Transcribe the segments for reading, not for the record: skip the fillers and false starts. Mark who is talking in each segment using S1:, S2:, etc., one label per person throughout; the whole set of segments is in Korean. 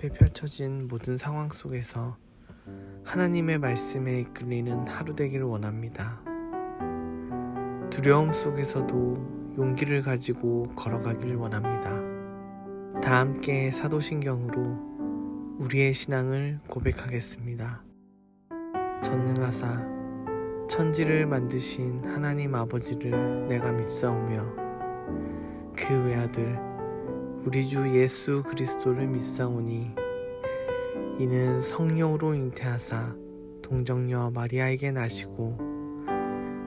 S1: 앞에 펼쳐진 모든 상황 속에서 하나님의 말씀에 이끌리는 하루 되기를 원합니다. 두려움 속에서도 용기를 가지고 걸어가길 원합니다. 다 함께 사도신경으로 우리의 신앙을 고백하겠습니다. 전능하사 천지를 만드신 하나님 아버지를 내가 믿사오며 그 외아들 우리 주 예수 그리스도를 믿사오니 이는 성령으로 잉태하사 동정녀 마리아에게 나시고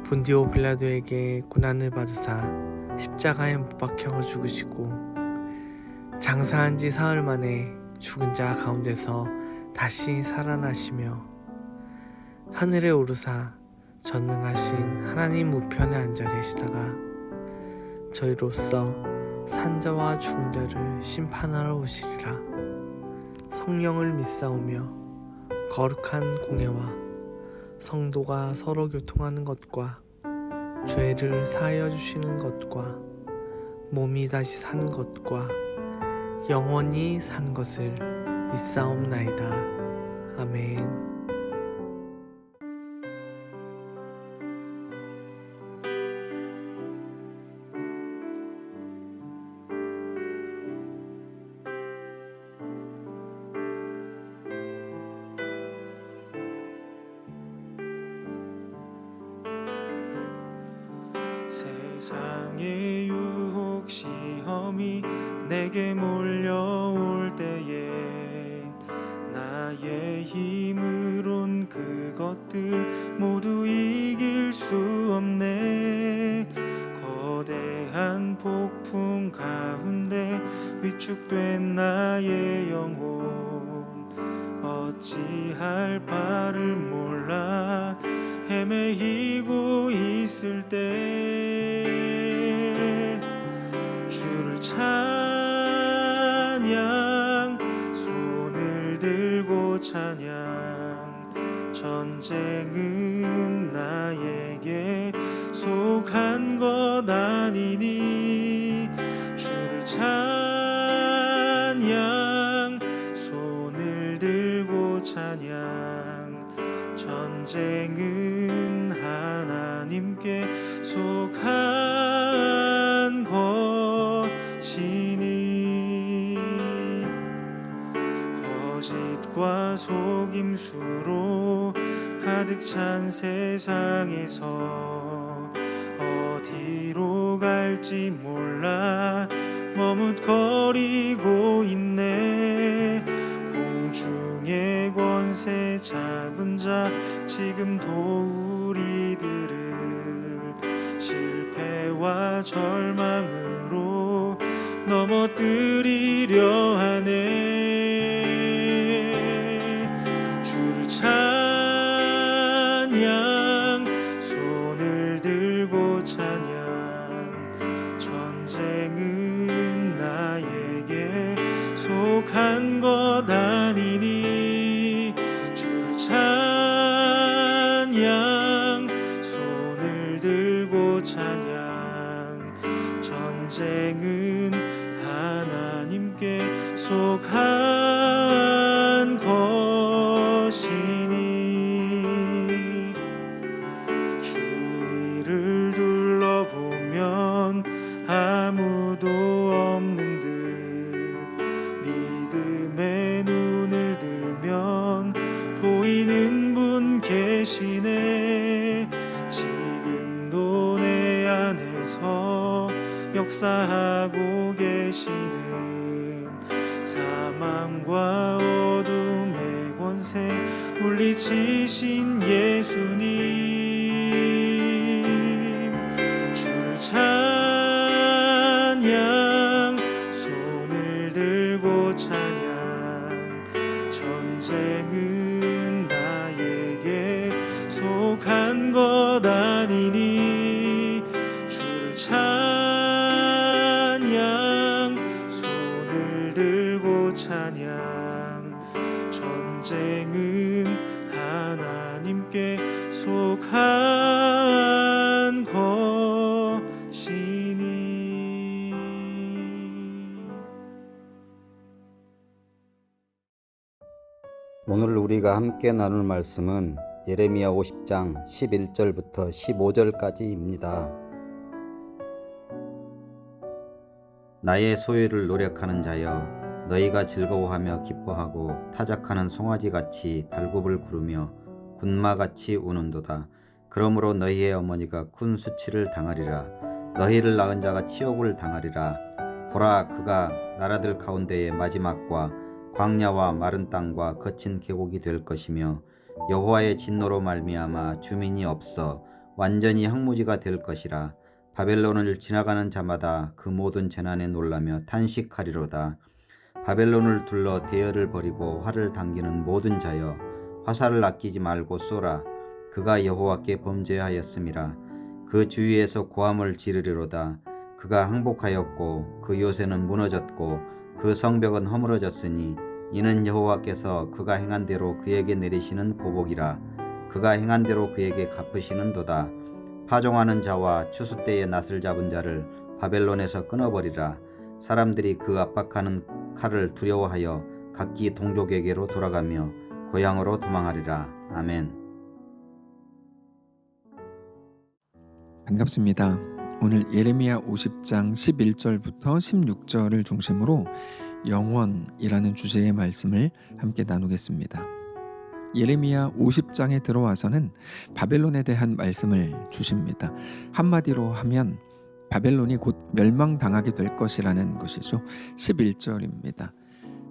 S1: 본디오 빌라도에게 고난을 받으사 십자가에 못 박혀 죽으시고 장사한 지 사흘 만에 죽은 자 가운데서 다시 살아나시며 하늘에 오르사 전능하신 하나님 우편에 앉아 계시다가 저희로서 산자와 죽은 자를 심판하러 오시리라. 성령을 믿사오며 거룩한 공회와 성도가 서로 교통하는 것과 죄를 사하여 주시는 것과 몸이 다시 사는 것과 영원히 산 것을 믿사옵나이다. 아멘.
S2: 세상의 유혹 시험이 내게 몰려올 때에 나의 힘으론 그것들 모두 이길 수 없네. 거대한 폭풍 가운데 위축된 나의 영혼 어찌할 바를 몰라 헤매이고 있을 때 주를 찬양 손을 들고 찬양 전쟁은 나에게 속한 것 아니니 주를 찬양 손을 들고 찬양 전쟁은 하나님께 속한 것이니 거짓과 속임수로 가득 찬 세상에서 어디로 갈지 몰라 머뭇거리고 있네. 공중의 권세 잡은 자 지금도 우리들을 실패와 절망으로 넘어뜨리려 하네. 주를 찬양 손을 들고 찬양 전쟁은 나에게 속한 것 아니니 주를 찬양 손을 들고 찬양 전쟁은 하나님께 속한 것이니 주위를 둘러보면 아무도 없는 듯 믿음의 눈을 들면 보이는 분 계시네. 지금도 내 안에서 역사하고 계시는 사망과 어둠의 권세 물리치신 예수님 주를 찬양 손을 들고 찬양 전쟁은 나에게 속한 것 아니니 주를 찬양 손을 들고 찬양 전쟁은 하나님께 속한 것이니
S3: 오늘 우리가 함께 나눌 말씀은 예레미야 50장 11절부터 15절까지입니다. 나의 소유를 노력하는 자여, 너희가 즐거워하며 기뻐하고 타작하는 송아지같이 발굽을 구르며 군마같이 우는도다. 그러므로 너희의 어머니가 큰 수치를 당하리라. 너희를 낳은 자가 치욕을 당하리라. 보라, 그가 나라들 가운데의 마지막과 광야와 마른 땅과 거친 계곡이 될 것이며 여호와의 진노로 말미암아 주민이 없어 완전히 황무지가 될 것이라. 바벨론을 지나가는 자마다 그 모든 재난에 놀라며 탄식하리로다. 바벨론을 둘러 대열을 벌이고 활을 당기는 모든 자여, 화살을 아끼지 말고 쏘라. 그가 여호와께 범죄하였음이라. 그 주위에서 고함을 지르리로다. 그가 항복하였고 그 요새는 무너졌고 그 성벽은 허물어졌으니 이는 여호와께서 그가 행한 대로 그에게 내리시는 보복이라. 그가 행한 대로 그에게 갚으시는도다. 파종하는 자와 추수 때에 낫을 잡은 자를 바벨론에서 끊어버리라. 사람들이 그 압박하는 칼을 두려워하여 각기 동족에게로 돌아가며 고향으로 도망하리라. 아멘.
S4: 반갑습니다. 오늘 예레미야 50장 11절부터 16절을 중심으로 영원이라는 주제의 말씀을 함께 나누겠습니다. 예레미야 50장에 들어와서는 바벨론에 대한 말씀을 주십니다. 한마디로 하면 바벨론이 곧 멸망당하게 될 것이라는 것이죠. 11절입니다.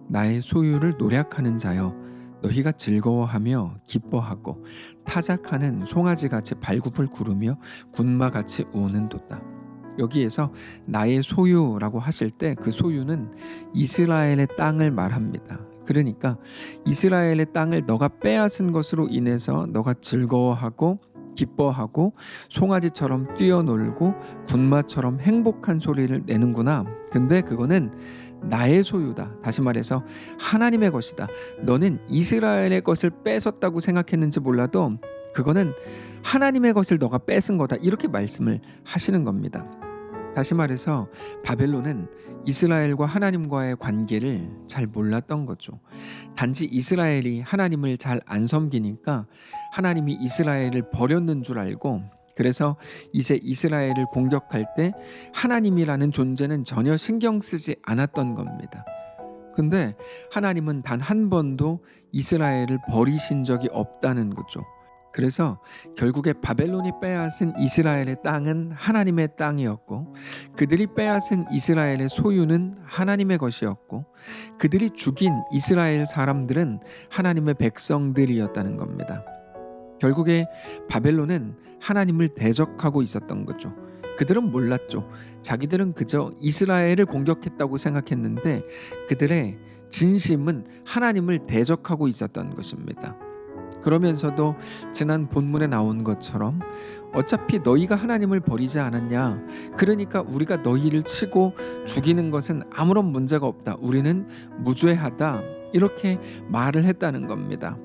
S4: 나의 소유를 노략하는 자여, 너희가 즐거워하며 기뻐하고 타작하는 송아지같이 발굽을 구르며 군마같이 우는도다. 여기에서 나의 소유라고 하실 때 그 소유는 이스라엘의 땅을 말합니다. 그러니까 이스라엘의 땅을 너가 빼앗은 것으로 인해서 너가 즐거워하고 기뻐하고 송아지처럼 뛰어놀고 군마처럼 행복한 소리를 내는구나. 근데 그거는 나의 소유다. 다시 말해서 하나님의 것이다. 너는 이스라엘의 것을 뺏었다고 생각했는지 몰라도 그거는 하나님의 것을 너가 뺏은 거다. 이렇게 말씀을 하시는 겁니다. 다시 말해서 바벨론은 이스라엘과 하나님과의 관계를 잘 몰랐던 거죠. 단지 이스라엘이 하나님을 잘 안 섬기니까 하나님이 이스라엘을 버렸는 줄 알고, 그래서 이제 이스라엘을 공격할 때 하나님이라는 존재는 전혀 신경 쓰지 않았던 겁니다. 근데 하나님은 단 한 번도 이스라엘을 버리신 적이 없다는 거죠. 그래서 결국에 바벨론이 빼앗은 이스라엘의 땅은 하나님의 땅이었고, 그들이 빼앗은 이스라엘의 소유는 하나님의 것이었고, 그들이 죽인 이스라엘 사람들은 하나님의 백성들이었다는 겁니다. 결국에 바벨론은 하나님을 대적하고 있었던 거죠. 그들은 몰랐죠. 자기들은 그저 이스라엘을 공격했다고 생각했는데 그들의 진심은 하나님을 대적하고 있었던 것입니다. 그러면서도 지난 본문에 나온 것처럼 어차피 너희가 하나님을 버리지 않았냐, 그러니까 우리가 너희를 치고 죽이는 것은 아무런 문제가 없다, 우리는 무죄하다, 이렇게 말을 했다는 겁니다.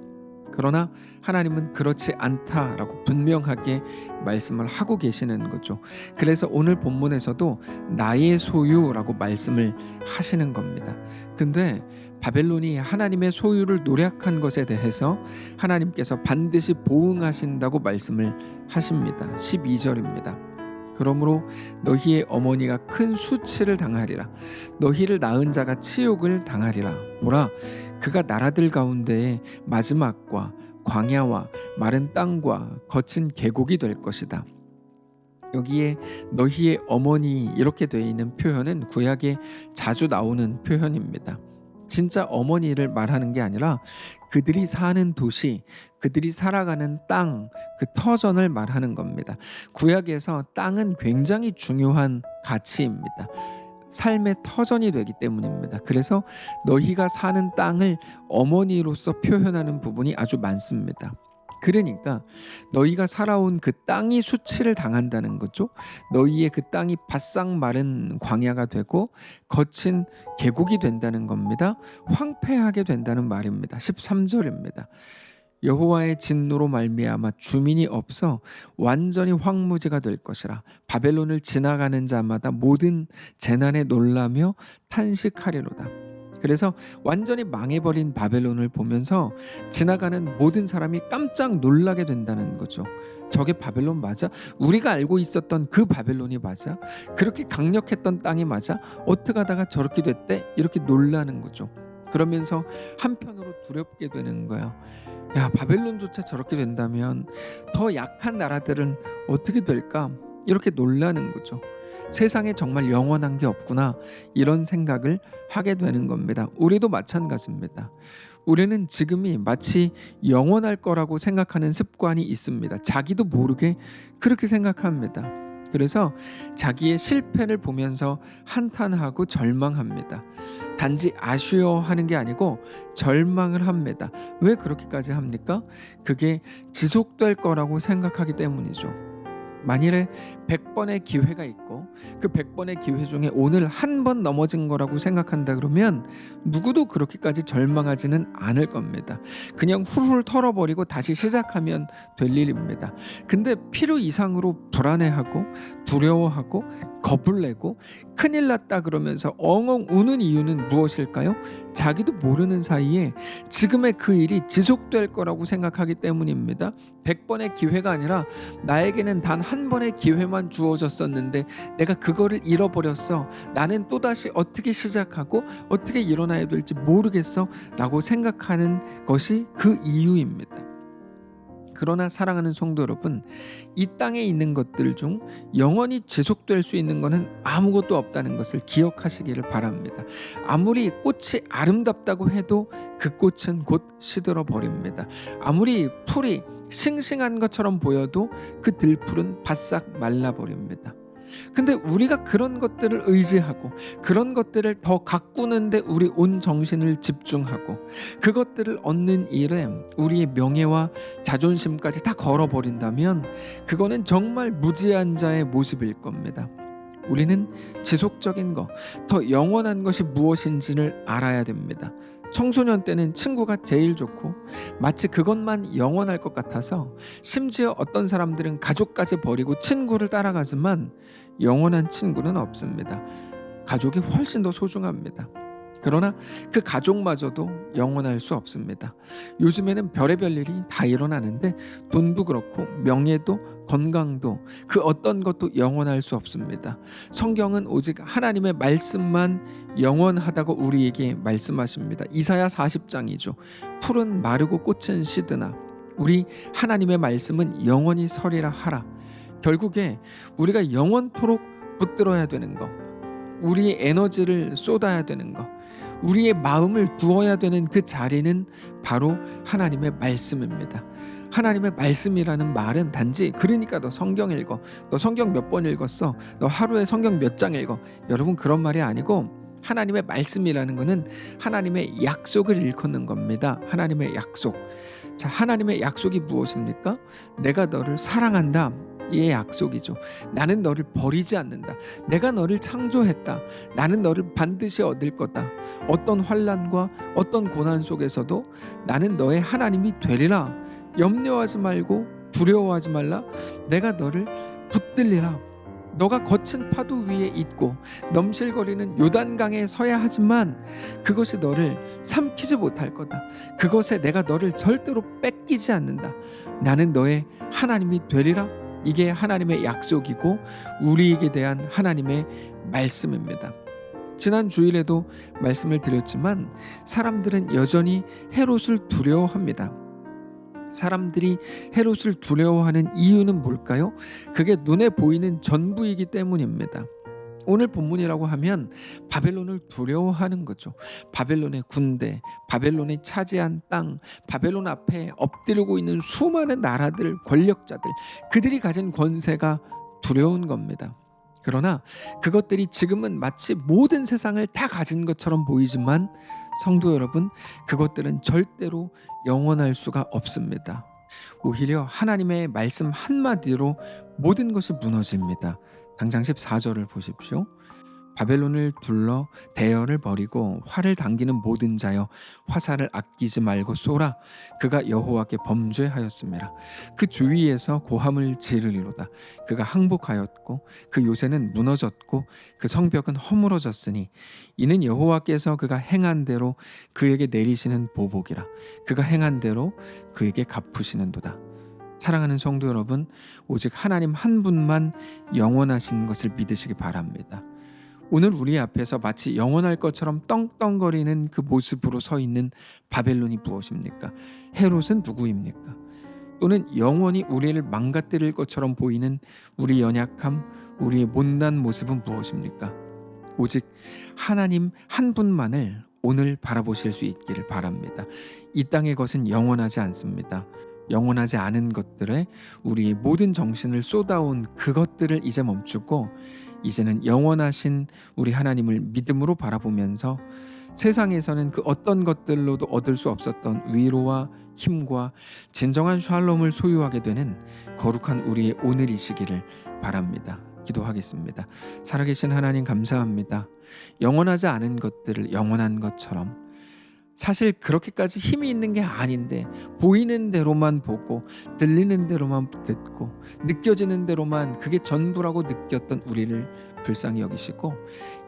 S4: 그러나 하나님은 그렇지 않다라고 분명하게 말씀을 하고 계시는 거죠. 그래서 오늘 본문에서도 나의 소유라고 말씀을 하시는 겁니다. 근데 바벨론이 하나님의 소유를 노략한 것에 대해서 하나님께서 반드시 보응하신다고 말씀을 하십니다. 12절입니다. 그러므로 너희의 어머니가 큰 수치를 당하리라. 너희를 낳은 자가 치욕을 당하리라. 보라, 그가 나라들 가운데에 마지막과 광야와 마른 땅과 거친 계곡이 될 것이다. 여기에 너희의 어머니 이렇게 되어 있는 표현은 구약에 자주 나오는 표현입니다. 진짜 어머니를 말하는 게 아니라 그들이 사는 도시, 그들이 살아가는 땅, 그 터전을 말하는 겁니다. 구약에서 땅은 굉장히 중요한 가치입니다. 삶의 터전이 되기 때문입니다. 그래서 너희가 사는 땅을 어머니로서 표현하는 부분이 아주 많습니다. 그러니까 너희가 살아온 그 땅이 수치를 당한다는 거죠. 너희의 그 땅이 바싹 마른 광야가 되고 거친 계곡이 된다는 겁니다. 황폐하게 된다는 말입니다. 13절입니다. 여호와의 진노로 말미암아 주민이 없어 완전히 황무지가 될 것이라. 바벨론을 지나가는 자마다 모든 재난에 놀라며 탄식하리로다. 그래서 완전히 망해버린 바벨론을 보면서 지나가는 모든 사람이 깜짝 놀라게 된다는 거죠. 저게 바벨론 맞아? 우리가 알고 있었던 그 바벨론이 맞아? 그렇게 강력했던 땅이 맞아? 어떻게 하다가 저렇게 됐대? 이렇게 놀라는 거죠. 그러면서 한편으로 두렵게 되는 거야. 야, 바벨론조차 저렇게 된다면 더 약한 나라들은 어떻게 될까? 이렇게 놀라는 거죠. 세상에 정말 영원한 게 없구나, 이런 생각을 하게 되는 겁니다. 우리도 마찬가지입니다. 우리는 지금이 마치 영원할 거라고 생각하는 습관이 있습니다. 자기도 모르게 그렇게 생각합니다. 그래서 자기의 실패를 보면서 한탄하고 절망합니다. 단지 아쉬워하는 게 아니고 절망을 합니다. 왜 그렇게까지 합니까? 그게 지속될 거라고 생각하기 때문이죠. 만일에 100번의 기회가 있고 그 100번의 기회 중에 오늘 한 번 넘어진 거라고 생각한다 그러면 누구도 그렇게까지 절망하지는 않을 겁니다. 그냥 훌훌 털어버리고 다시 시작하면 될 일입니다. 근데 필요 이상으로 불안해하고 두려워하고 겁을 내고 큰일 났다 그러면서 엉엉 우는 이유는 무엇일까요? 자기도 모르는 사이에 지금의 그 일이 지속될 거라고 생각하기 때문입니다. 100번의 기회가 아니라 나에게는 단 한 번의 기회만 주어졌었는데 내가 그거를 잃어버렸어. 나는 또다시 어떻게 시작하고 어떻게 일어나야 될지 모르겠어 라고 생각하는 것이 그 이유입니다. 그러나 사랑하는 성도 여러분, 이 땅에 있는 것들 중 영원히 지속될 수 있는 것은 아무것도 없다는 것을 기억하시기를 바랍니다. 아무리 꽃이 아름답다고 해도 그 꽃은 곧 시들어 버립니다. 아무리 풀이 싱싱한 것처럼 보여도 그 들풀은 바싹 말라버립니다. 근데 우리가 그런 것들을 의지하고 그런 것들을 더 가꾸는데 우리 온 정신을 집중하고 그것들을 얻는 일에 우리의 명예와 자존심까지 다 걸어버린다면 그거는 정말 무지한 자의 모습일 겁니다. 우리는 지속적인 것, 더 영원한 것이 무엇인지를 알아야 됩니다. 청소년 때는 친구가 제일 좋고 마치 그것만 영원할 것 같아서 심지어 어떤 사람들은 가족까지 버리고 친구를 따라가지만 영원한 친구는 없습니다. 가족이 훨씬 더 소중합니다. 그러나 그 가족마저도 영원할 수 없습니다. 요즘에는 별의별 일이 다 일어나는데 돈도 그렇고 명예도 건강도 그 어떤 것도 영원할 수 없습니다. 성경은 오직 하나님의 말씀만 영원하다고 우리에게 말씀하십니다. 이사야 40장이죠. 풀은 마르고 꽃은 시드나 우리 하나님의 말씀은 영원히 서리라 하라. 결국에 우리가 영원토록 붙들어야 되는 것, 우리의 에너지를 쏟아야 되는 것, 우리의 마음을 두어야 되는 그 자리는 바로 하나님의 말씀입니다. 하나님의 말씀이라는 말은 단지 그러니까 너 성경 읽어, 너 성경 몇 번 읽었어, 너 하루에 성경 몇 장 읽어, 여러분 그런 말이 아니고 하나님의 말씀이라는 것은 하나님의 약속을 일컫는 겁니다. 하나님의 약속. 자, 하나님의 약속이 무엇입니까? 내가 너를 사랑한다. 이의 약속이죠. 나는 너를 버리지 않는다. 내가 너를 창조했다. 나는 너를 반드시 얻을 거다. 어떤 환난과 어떤 고난 속에서도 나는 너의 하나님이 되리라. 염려하지 말고 두려워하지 말라. 내가 너를 붙들리라. 너가 거친 파도 위에 있고 넘실거리는 요단강에 서야 하지만 그것이 너를 삼키지 못할 거다. 그것에 내가 너를 절대로 뺏기지 않는다. 나는 너의 하나님이 되리라. 이게 하나님의 약속이고 우리에게 대한 하나님의 말씀입니다. 지난 주일에도 말씀을 드렸지만 사람들은 여전히 헤롯을 두려워합니다. 사람들이 헤롯을 두려워하는 이유는 뭘까요? 그게 눈에 보이는 전부이기 때문입니다. 오늘 본문이라고 하면 바벨론을 두려워하는 거죠. 바벨론의 군대, 바벨론이 차지한 땅, 바벨론 앞에 엎드리고 있는 수많은 나라들, 권력자들, 그들이 가진 권세가 두려운 겁니다. 그러나 그것들이 지금은 마치 모든 세상을 다 가진 것처럼 보이지만 성도 여러분, 그것들은 절대로 영원할 수가 없습니다. 오히려 하나님의 말씀 한마디로 모든 것이 무너집니다. 당장 14절을 보십시오. 바벨론을 둘러 대열을 벌이고 활을 당기는 모든 자여 화살을 아끼지 말고 쏘라. 그가 여호와께 범죄하였습니다. 그 주위에서 고함을 지르리로다. 그가 항복하였고 그 요새는 무너졌고 그 성벽은 허물어졌으니 이는 여호와께서 그가 행한 대로 그에게 내리시는 보복이라. 그가 행한 대로 그에게 갚으시는도다. 사랑하는 성도 여러분, 오직 하나님 한 분만 영원하신 것을 믿으시기 바랍니다. 오늘 우리 앞에서 마치 영원할 것처럼 떵떵거리는 그 모습으로 서 있는 바벨론이 무엇입니까? 헤롯은 누구입니까? 또는 영원히 우리를 망가뜨릴 것처럼 보이는 우리 연약함, 우리의 못난 모습은 무엇입니까? 오직 하나님 한 분만을 오늘 바라보실 수 있기를 바랍니다. 이 땅의 것은 영원하지 않습니다. 영원하지 않은 것들에 우리의 모든 정신을 쏟아온 그것들을 이제 멈추고 이제는 영원하신 우리 하나님을 믿음으로 바라보면서 세상에서는 그 어떤 것들로도 얻을 수 없었던 위로와 힘과 진정한 샬롬을 소유하게 되는 거룩한 우리의 오늘이시기를 바랍니다. 기도하겠습니다. 살아계신 하나님 감사합니다. 영원하지 않은 것들을 영원한 것처럼, 사실 그렇게까지 힘이 있는 게 아닌데 보이는 대로만 보고 들리는 대로만 듣고 느껴지는 대로만 그게 전부라고 느꼈던 우리를 불쌍히 여기시고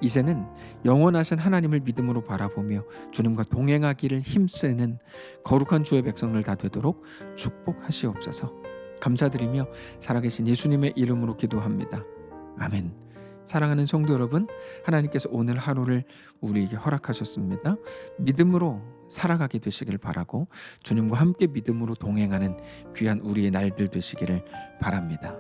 S4: 이제는 영원하신 하나님을 믿음으로 바라보며 주님과 동행하기를 힘쓰는 거룩한 주의 백성들 다 되도록 축복하시옵소서. 감사드리며 살아계신 예수님의 이름으로 기도합니다. 아멘. 사랑하는 성도 여러분, 하나님께서 오늘 하루를 우리에게 허락하셨습니다. 믿음으로 살아가게 되시길 바라고 주님과 함께 믿음으로 동행하는 귀한 우리의 날들 되시기를 바랍니다.